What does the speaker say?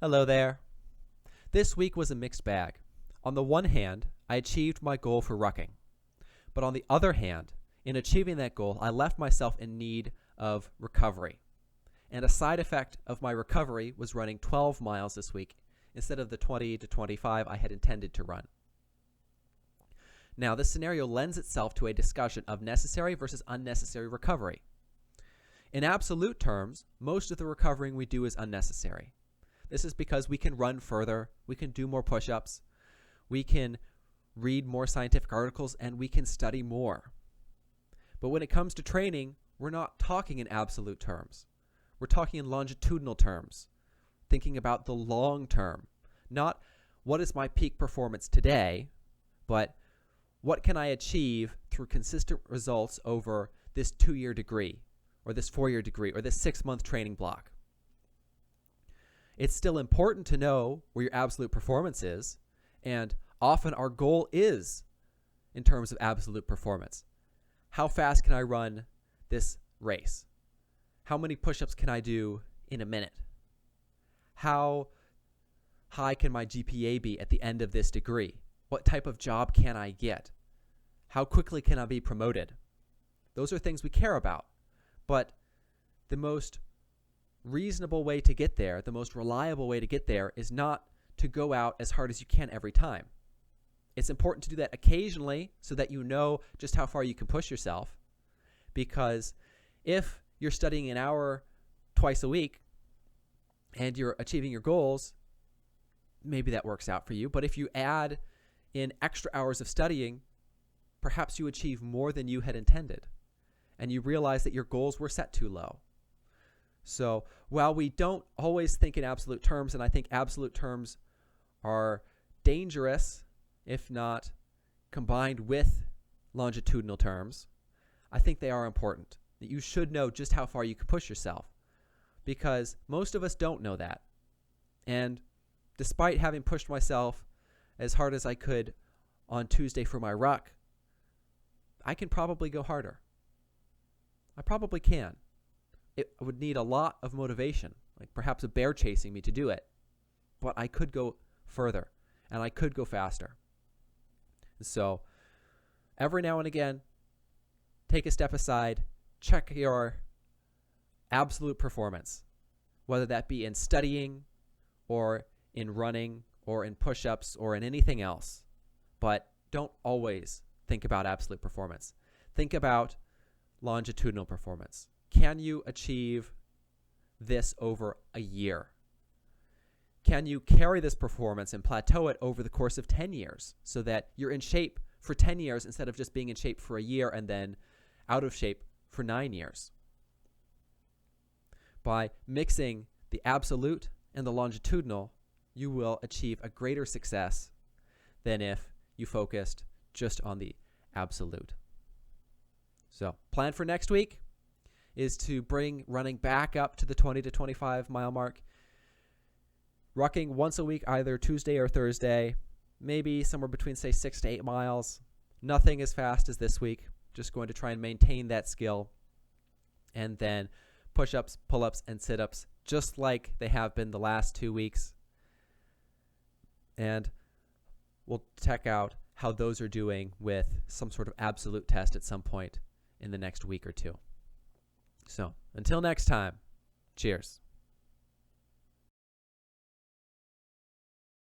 Hello there. This week was a mixed bag. On the one hand, I achieved my goal for rucking. But on the other hand, in achieving that goal, I left myself in need of recovery. And a side effect of my recovery was running 12 miles this week instead of the 20 to 25 I had intended to run. Now, this scenario lends itself to a discussion of necessary versus unnecessary recovery. In absolute terms, most of the recovering we do is unnecessary. This is because we can run further, we can do more push-ups, we can read more scientific articles, and we can study more. But when it comes to training, we're not talking in absolute terms. We're talking in longitudinal terms, thinking about the long term. Not what is my peak performance today, but what can I achieve through consistent results over this 2-year degree, or this 4-year degree, or this 6-month training block. It's still important to know where your absolute performance is, and often our goal is in terms of absolute performance. How fast can I run this race? How many push-ups can I do in a minute? How high can my GPA be at the end of this degree? What type of job can I get? How quickly can I be promoted? Those are things we care about. But the most reasonable way to get there, the most reliable way to get there, is not to go out as hard as you can every time. It's important to do that occasionally so that you know just how far you can push yourself. Because if you're studying an hour twice a week and you're achieving your goals, maybe that works out for you. But if you add in extra hours of studying, perhaps you achieve more than you had intended, and you realize that your goals were set too low. So while we don't always think in absolute terms, and I think absolute terms are dangerous if not combined with longitudinal terms, I think they are important. That you should know just how far you can push yourself, because most of us don't know that. And despite having pushed myself as hard as I could on Tuesday for my ruck, I can probably go harder. I probably can. It would need a lot of motivation, like perhaps a bear chasing me to do it. But I could go further, and I could go faster. So every now and again, take a step aside, check your absolute performance, whether that be in studying or in running or in push-ups or in anything else. But don't always think about absolute performance. Think about longitudinal performance. Can you achieve this over a year? Can you carry this performance and plateau it over the course of 10 years so that you're in shape for 10 years instead of just being in shape for a year and then out of shape for 9 years? By mixing the absolute and the longitudinal, you will achieve a greater success than if you focused just on the absolute. So, plan for next week is to bring running back up to the 20 to 25 mile mark. Rucking once a week, either Tuesday or Thursday, maybe somewhere between, say, 6 to 8 miles. Nothing as fast as this week. Just going to try and maintain that skill. And then push-ups, pull-ups, and sit-ups, just like they have been the last 2 weeks. And we'll check out how those are doing with some sort of absolute test at some point in the next week or two. So, until next time, cheers.